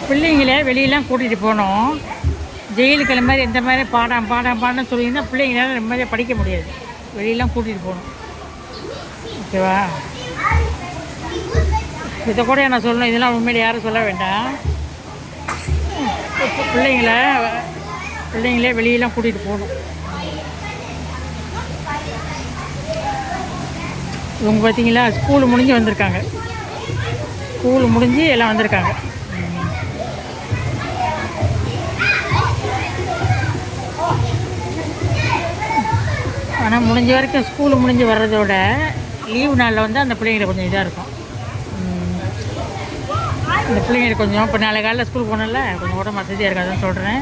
பிள்ளைங்கள வெளியெல்லாம் கூட்டிகிட்டு போனோம். ஜெயிலுக்கிற மாதிரி எந்த மாதிரி பாடம் சொல்லியிருந்தால் பிள்ளைங்களால நிம்மதியாக படிக்க முடியாது. வெளியெல்லாம் கூட்டிகிட்டு போகணும். ஓகேவா? இதை கூட நான் சொல்லணும். இதெல்லாம் உண்மையில யாரும் சொல்ல வேண்டாம். பிள்ளைங்களே வெளியெல்லாம் கூட்டிகிட்டு போகணும். இவங்க பார்த்தீங்களா, ஸ்கூலு முடிஞ்சு வந்திருக்காங்க. ஸ்கூலு முடிஞ்சு எல்லாம் வந்திருக்காங்க. ஆனால் முடிஞ்ச வரைக்கும் ஸ்கூலு முடிஞ்சு வர்றதோட லீவு நாளில் வந்து அந்த பிள்ளைங்களுக்கு கொஞ்சம் இதாக இருக்கும். இந்த பிள்ளைங்களுக்கு கொஞ்சம் இப்போ நாளை காலையில் ஸ்கூல் போனல கொஞ்சம் உடம்பு வசதியாக இருக்காதுன்னு சொல்கிறேன்.